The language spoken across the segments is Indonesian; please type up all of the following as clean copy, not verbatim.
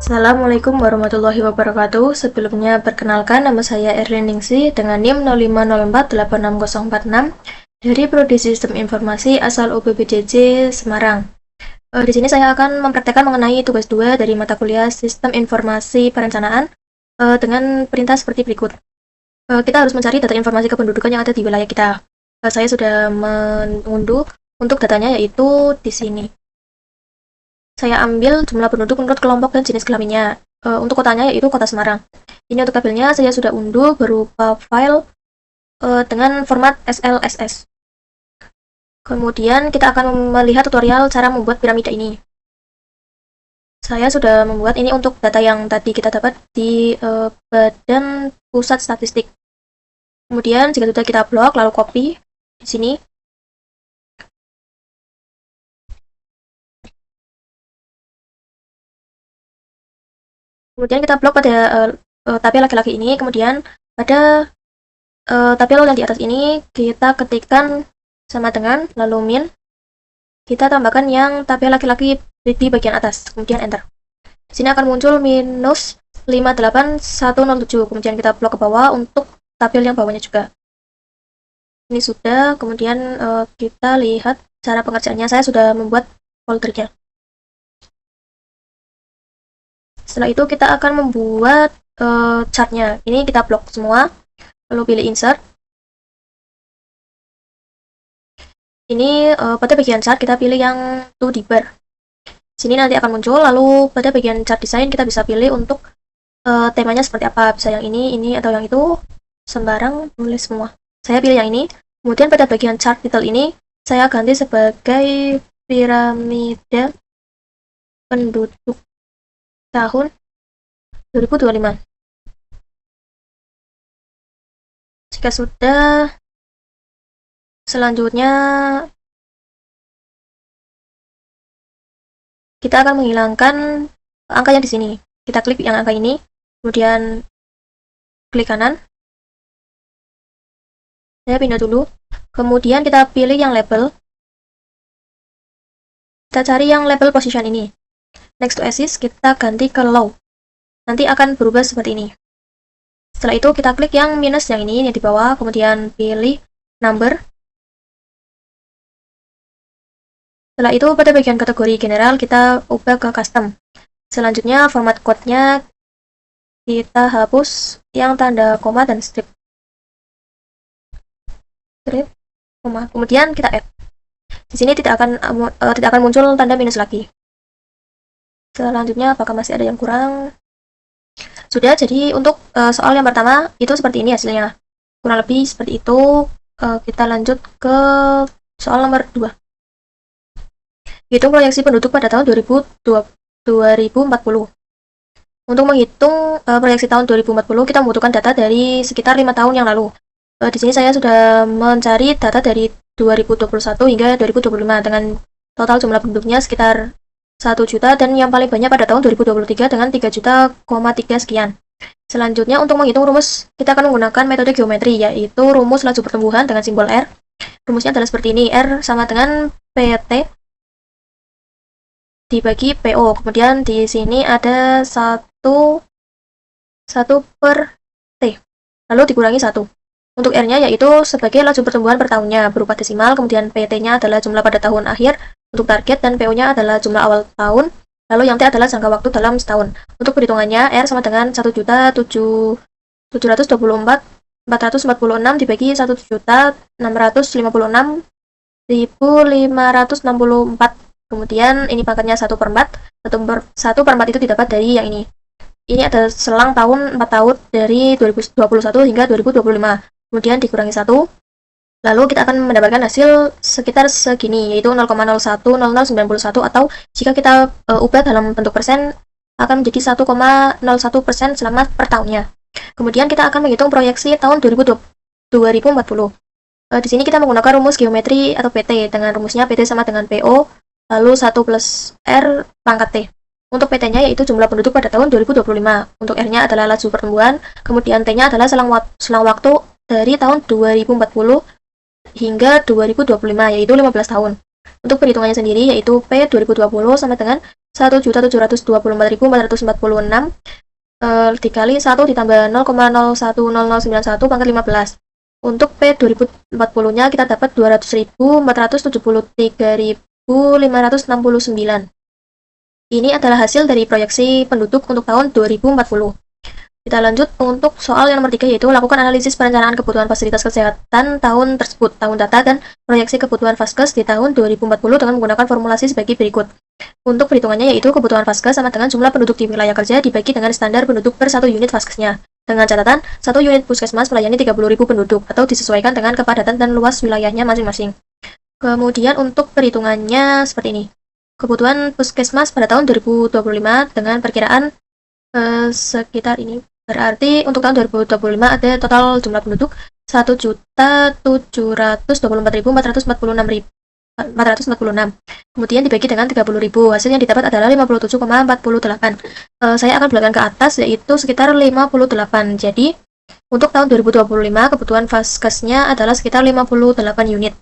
Assalamualaikum warahmatullahi wabarakatuh. Sebelumnya perkenalkan, nama saya Erlin Ningsi dengan NIM 05048646 dari Prodi Sistem Informasi asal UPBDJ Semarang. Di sini saya akan mempraktekkan mengenai tugas 2 dari mata kuliah Sistem Informasi Perencanaan dengan perintah seperti berikut. Kita harus mencari data informasi kependudukan yang ada di wilayah kita. Saya sudah mengunduh untuk datanya, yaitu di sini. Saya ambil jumlah penduduk menurut kelompok dan jenis kelaminnya. Untuk kotanya yaitu Kota Semarang. Ini untuk tabelnya saya sudah unduh berupa file dengan format SLSS. Kemudian kita akan melihat tutorial cara membuat piramida ini. Saya sudah membuat ini untuk data yang tadi kita dapat di Badan Pusat Statistik. Kemudian jika sudah kita blok, lalu copy di sini. Kemudian kita blok pada tabel laki-laki ini. Kemudian pada tabel yang di atas ini kita ketikkan sama dengan, lalu min. Kita tambahkan yang tabel laki-laki di bagian atas. Kemudian enter. Di sini akan muncul minus 58107. Kemudian kita blok ke bawah untuk tabel yang bawahnya juga. Ini sudah. Kemudian kita lihat cara pengerjaannya. Saya sudah membuat foldernya. Setelah itu kita akan membuat chartnya. Ini kita blok semua, lalu pilih insert. Ini pada bagian chart kita pilih yang 2D bar. Sini nanti akan muncul, lalu pada bagian chart design kita bisa pilih untuk temanya seperti apa. Bisa yang ini, atau yang itu, sembarang boleh semua. Saya pilih yang ini. Kemudian pada bagian chart title ini saya ganti sebagai piramida penduduk tahun 2025. Jika sudah, selanjutnya kita akan menghilangkan angka yang di sini. Kita klik yang angka ini, kemudian klik kanan. Saya pindah dulu. Kemudian kita pilih yang label. Kita cari yang label position ini. Next to axis kita ganti ke low. Nanti akan berubah seperti ini. Setelah itu kita klik yang minus yang ini yang di bawah, kemudian pilih number. Setelah itu pada bagian kategori general kita ubah ke custom. Selanjutnya format code-nya kita hapus yang tanda koma dan strip, koma. Kemudian kita add. Di sini tidak akan muncul tanda minus lagi. Selanjutnya apakah masih ada yang kurang? Sudah. Jadi untuk soal yang pertama itu seperti ini hasilnya. Kurang lebih seperti itu. Kita lanjut ke soal nomor 2. Hitung proyeksi penduduk pada tahun 2040. Untuk menghitung proyeksi tahun 2040, kita membutuhkan data dari sekitar 5 tahun yang lalu. Di sini saya sudah mencari data dari 2021 hingga 2025 dengan total jumlah penduduknya sekitar 1 juta, dan yang paling banyak pada tahun 2023 dengan 3 juta, 3 sekian. Selanjutnya untuk menghitung rumus, kita akan menggunakan metode geometri, yaitu rumus laju pertumbuhan dengan simbol R. Rumusnya adalah seperti ini. R sama dengan PT dibagi PO. Kemudian di sini ada 1 per T, lalu dikurangi 1. Untuk R-nya yaitu sebagai laju pertumbuhan per tahunnya berupa desimal, kemudian PT-nya adalah jumlah pada tahun akhir untuk target, dan PO-nya adalah jumlah awal tahun, lalu yang T adalah jangka waktu dalam setahun. Untuk perhitungannya, R sama dengan 1.724.446 dibagi 1.656.564. Kemudian ini pangkatnya 1/4. 1/4 itu didapat dari yang ini. Ini ada selang tahun 4 tahun dari 2021 hingga 2025. Kemudian dikurangi 1. Lalu kita akan mendapatkan hasil sekitar segini, yaitu 0,010091, atau jika kita ubah dalam bentuk persen akan menjadi 1,01% selama per tahunnya. Kemudian kita akan menghitung proyeksi tahun 2040. Di sini kita menggunakan rumus geometri atau PT dengan rumusnya PT sama dengan PO, lalu 1 plus R pangkat T. Untuk PT-nya yaitu jumlah penduduk pada tahun 2025. Untuk R-nya adalah laju pertumbuhan, kemudian T-nya adalah selang waktu dari tahun 2040 hingga 2025, yaitu 15 tahun. Untuk perhitungannya sendiri yaitu P 2020 sama dengan 1.724.446 dikali 1 ditambah 0,010091 pangkat 15. Untuk P 2040-nya kita dapat 200.473.569. Ini adalah hasil dari proyeksi penduduk untuk tahun 2040. Kita lanjut untuk soal yang nomor 3, yaitu lakukan analisis perencanaan kebutuhan fasilitas kesehatan tahun tersebut, tahun data dan proyeksi kebutuhan Vaskes di tahun 2040 dengan menggunakan formulasi sebagai berikut. Untuk perhitungannya yaitu kebutuhan Vaskes sama dengan jumlah penduduk di wilayah kerja dibagi dengan standar penduduk per 1 unit Vaskesnya. Dengan catatan, 1 unit puskesmas melayani 30.000 penduduk atau disesuaikan dengan kepadatan dan luas wilayahnya masing-masing. Kemudian untuk perhitungannya seperti ini. Kebutuhan puskesmas pada tahun 2025 dengan perkiraan sekitar ini. Berarti untuk tahun 2025 ada total jumlah penduduk 1.724.446. Kemudian dibagi dengan 30.000. Hasil yang didapat adalah 57,48. Saya akan belakang ke atas yaitu sekitar 58. Jadi untuk tahun 2025 kebutuhan Vaskesnya adalah sekitar 58 unit.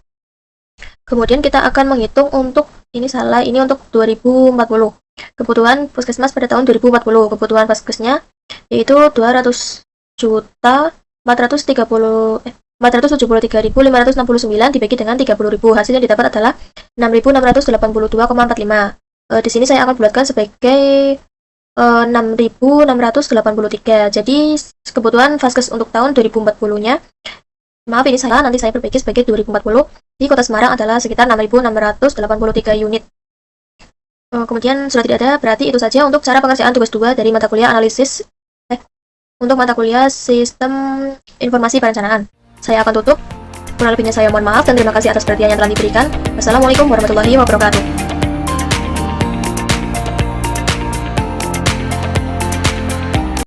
Kemudian kita akan menghitung untuk ini untuk 2040. Kebutuhan puskesmas pada tahun 2040, kebutuhan Vaskesnya yaitu 473.569 dibagi dengan 30.000. Hasil yang didapat adalah 6.682,45. Di sini saya akan bulatkan sebagai 6.683. Jadi kebutuhan Vaskes untuk tahun 2040-nya, maaf ini salah, nanti saya perbaiki sebagai 2040 di Kota Semarang adalah sekitar 6.683 unit. Kemudian sudah tidak ada, berarti itu saja untuk cara pengerjaan tugas 2 dari mata kuliah analisis untuk mata kuliah sistem informasi perencanaan. Saya akan tutup. Kurang lebihnya saya mohon maaf dan terima kasih atas perhatian yang telah diberikan. Wassalamualaikum warahmatullahi wabarakatuh.